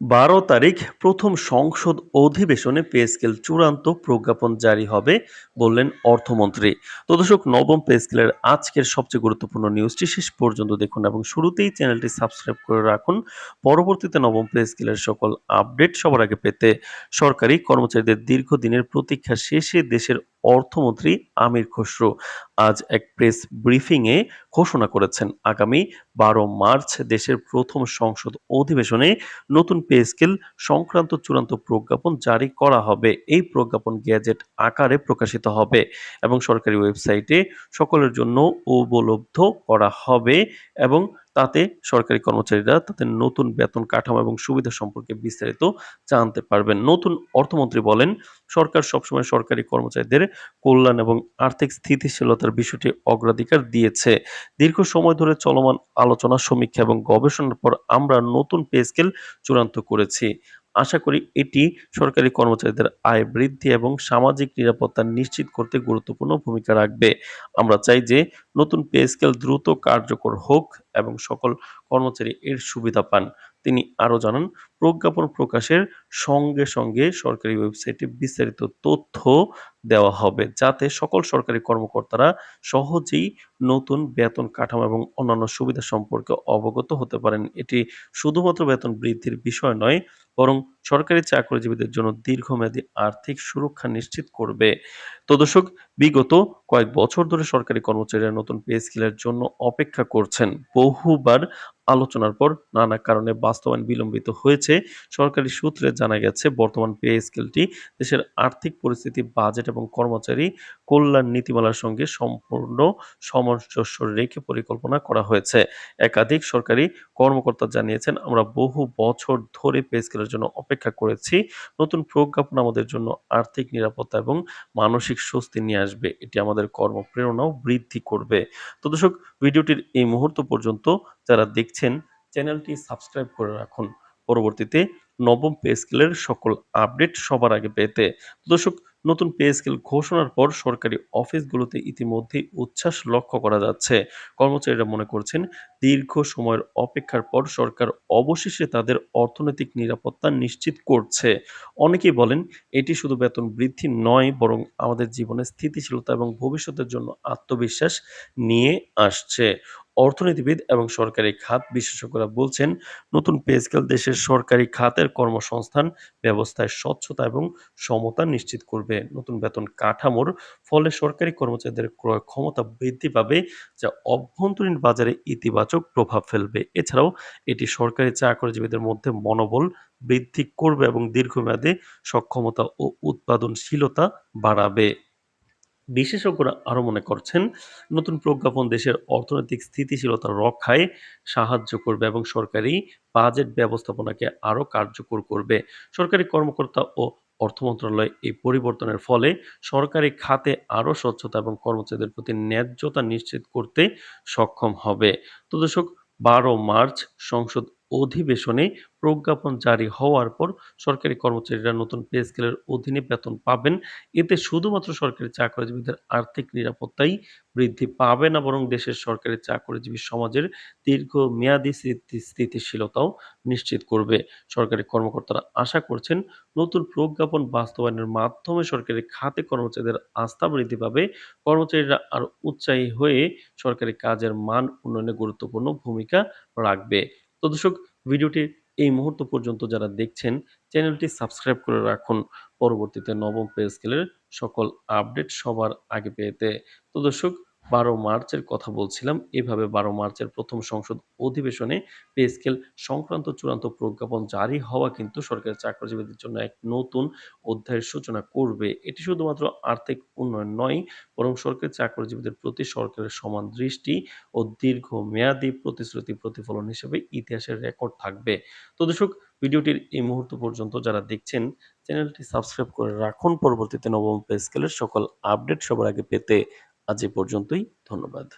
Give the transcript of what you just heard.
১২ তারিখ প্রথম সংসদ অধিবেশনে পে স্কেল চূড়ান্ত প্রজ্ঞাপন জারি হবে বললেন অর্থমন্ত্রী। তো দর্শক, নবম পে স্কেলের আজকের সবচেয়ে গুরুত্বপূর্ণ নিউজটি শেষ পর্যন্ত দেখুন এবং শুরুতেই চ্যানেলটি সাবস্ক্রাইব করে রাখুন পরবর্তীতে নবম পে স্কেলের সকল আপডেট সবার আগে পেতে। সরকারি কর্মচারীদের দীর্ঘদিনের প্রতীক্ষা শেষে দেশের অর্থমন্ত্রী আমির খসরু আজ এক প্রেস ব্রিফিংয়ে ঘোষণা করেছেন, আগামী ১২ মার্চ দেশের প্রথম সংসদ অধিবেশনে নতুন পে স্কেল সংক্রান্ত চূড়ান্ত প্রজ্ঞাপন জারি করা হবে। এই প্রজ্ঞাপন গেজেট আকারে প্রকাশিত হবে এবং সরকারি ওয়েবসাইটে সকলের জন্য উপলব্ধ করা হবে এবং তাতে সরকারি কর্মচারীরা তাদের নতুন বেতন কাঠামো এবং সুবিধা সম্পর্কে বিস্তারিত জানতে পারবেন। নতুন অর্থমন্ত্রী বলেন, সরকার সবসময় সরকারি কর্মচারীদের কল্যাণ এবং আর্থিক স্থিতিশীলতার বিষয়টি অগ্রাধিকার দিয়েছে। দীর্ঘ সময় ধরে চলমান আলোচনা, সমীক্ষা এবং গবেষণার পর আমরা নতুন পে স্কেল চূড়ান্ত করেছি। আশা করি এটি সরকারি কর্মচারীদের আয় বৃদ্ধি এবং সামাজিক নিরাপত্তা নিশ্চিত করতে গুরুত্বপূর্ণ ভূমিকা রাখবে। আমরা চাই যে নতুন পে স্কেল দ্রুত কার্যকর হোক এবং সকল কর্মচারী এর সুবিধা পান। তিনি আরো জানান, প্রজ্ঞাপন প্রকাশের সঙ্গে সঙ্গে সরকারি ওয়েবসাইটে বিস্তারিত তথ্য দেওয়া হবে, যাতে সকল সরকারি কর্মকর্তারা সহজেই নতুন বেতন কাঠামো এবং অন্যান্য সুবিধা সম্পর্কে অবগত হতে পারেন। এটি শুধুমাত্র বেতন বৃদ্ধির বিষয় নয়, বরং সরকারি চাকরিজীবীদের জন্য দীর্ঘমেয়াদী আর্থিক সুরক্ষা নিশ্চিত করবে। তো দর্শক, বিগত কয়েক বছর ধরে সরকারি কর্মচারীরা নতুন পে স্কেলের জন্য অপেক্ষা করছেন। বহুবার আলোচনার পর নানা কারণে বাস্তবায়ন বিলম্বিত হয়েছে। সরকারি সূত্রে জানা গেছে, বর্তমান পে স্কেলটি দেশের আর্থিক পরিস্থিতি, বাজেট এবং কর্মচারী কল্যাণ নীতিমালার সঙ্গে সম্পূর্ণ সামঞ্জস্য রেখে পরিকল্পনা করা হয়েছে। একাধিক সরকারি কর্মকর্তা জানিয়েছেন, আমরা বহু বছর ধরে পে স্কেলের জন্য অপেক্ষা করেছি। নতুন প্রজ্ঞাপন আমাদের জন্য আর্থিক নিরাপত্তা এবং মানসিক স্বস্তি নিয়ে আসবে। এটি আমাদের কর্মপ্রেরণাও বৃদ্ধি করবে। তো দর্শক, ভিডিওটির এই মুহূর্ত পর্যন্ত যারা দেখছেন, চ্যানেলটি সাবস্ক্রাইব করে রাখুন পরবর্তীতে নবম পে স্কেলের সকল আপডেট সবার আগে পেতে। তো দর্শক, নতুন পে স্কেল ঘোষণার পর সরকারি অফিসগুলোতে ইতিমধ্যেই উচ্ছ্বাস লক্ষ্য করা যাচ্ছে। কর্মচারীরা মনে করছেন, দীর্ঘ সময়ের অপেক্ষার পর সরকার অবশেষে তাদের অর্থনৈতিক নিরাপত্তা নিশ্চিত করছে। অনেকেই বলেন, এটি শুধু বেতন বৃদ্ধি নয়, বরং আমাদের জীবনে স্থিতিশীলতা এবং ভবিষ্যতের জন্য আত্মবিশ্বাস নিয়ে আসছে। অর্থনীতিবিদ এবং সরকারি খাত বিশেষজ্ঞরা বলছেন, নতুন পে স্কেল দেশের সরকারি খাতের কর্মসংস্থান ব্যবস্থায় স্বচ্ছতা এবং সমতা নিশ্চিত করবে। নতুন বেতন কাঠামোর ফলে সরকারি কর্মচারীদের ক্রয় ক্ষমতা বৃদ্ধি পাবে, যা অভ্যন্তরীণ বাজারে ইতিবাচক প্রভাব ফেলবে। এছাড়াও এটি সরকারি চাকরিজীবীদের মধ্যে মনোবল বৃদ্ধি করবে এবং দীর্ঘমেয়াদে সক্ষমতা ও উৎপাদনশীলতা বাড়াবে। বিশেষজ্ঞরা আরো মনে করছেন, নতুন প্রজ্ঞাপন দেশের অর্থনৈতিক স্থিতিশীলতা রক্ষায় সাহায্য করবে এবং সরকারি বাজেট ব্যবস্থাপনাকে আরো কার্যকর করবে। সরকারি কর্মকর্তা ও অর্থ মন্ত্রণালয় এই পরিবর্তনের ফলে সরকারি খাতে আরো স্বচ্ছতা এবং কর্মচারীদের প্রতি ন্যায্যতা নিশ্চিত করতে সক্ষম হবে। তো দর্শক, ১২ মার্চ সংসদ অধিবেশনে প্রজ্ঞাপন জারি হওয়ার পর সরকারি কর্মচারীরা নতুন পে স্কেলের অধীনে বেতন পাবেন। এতে শুধুমাত্র সরকারি চাকরিজীবীদের আর্থিক নিরাপত্তাই বৃদ্ধি পাবে না, বরং দেশের সরকারি চাকরিজীবী সমাজের দীর্ঘমেয়াদী স্থিতিশীলতাও নিশ্চিত করবে। সরকারি কর্মকর্তারা আশা করছেন, নতুন প্রজ্ঞাপন বাস্তবায়নের মাধ্যমে সরকারি খাতে কর্মচারীদের আস্থা বৃদ্ধি পাবে। কর্মচারীরা আরো উৎসাহী হয়ে সরকারি কাজের মান উন্নয়নে গুরুত্বপূর্ণ ভূমিকা রাখবে। তো দর্শক, ভিডিওটি এই মুহূর্ত পর্যন্ত যারা দেখছেন, চ্যানেলটি সাবস্ক্রাইব করে রাখুন পরবর্তীতে নবম পে স্কেলের সকল আপডেট সবার আগে পেতে। তো দর্শক, ১২ মার্চের কথা বলছিলাম। এভাবে ১২ মার্চের প্রথম সংসদ অধিবেশনে পে স্কেল সংক্রান্ত চূড়ান্ত প্রজ্ঞাপন জারি হওয়া কিন্তু সরকারি চাকরিজীবীদের জন্য এক নতুন অধ্যায়ের সূচনা করবে। এটি শুধুমাত্র আর্থিক উন্নয়ন নয়, বরং সরকারি চাকরিজীবীদের প্রতি সরকারের সমান দৃষ্টি ও দীর্ঘমেয়াদী প্রতিশ্রুতি প্রতিফলন হিসেবে ইতিহাসের রেকর্ড থাকবে। তো দর্শক, ভিডিওটির এই মুহূর্ত পর্যন্ত যারা দেখছেন, চ্যানেলটি সাবস্ক্রাইব করে রাখুন পরবর্তীতে নবম পে স্কেলের সকল আপডেট সবার আগে পেতে। আজ এ পর্যন্তই। ধন্যবাদ।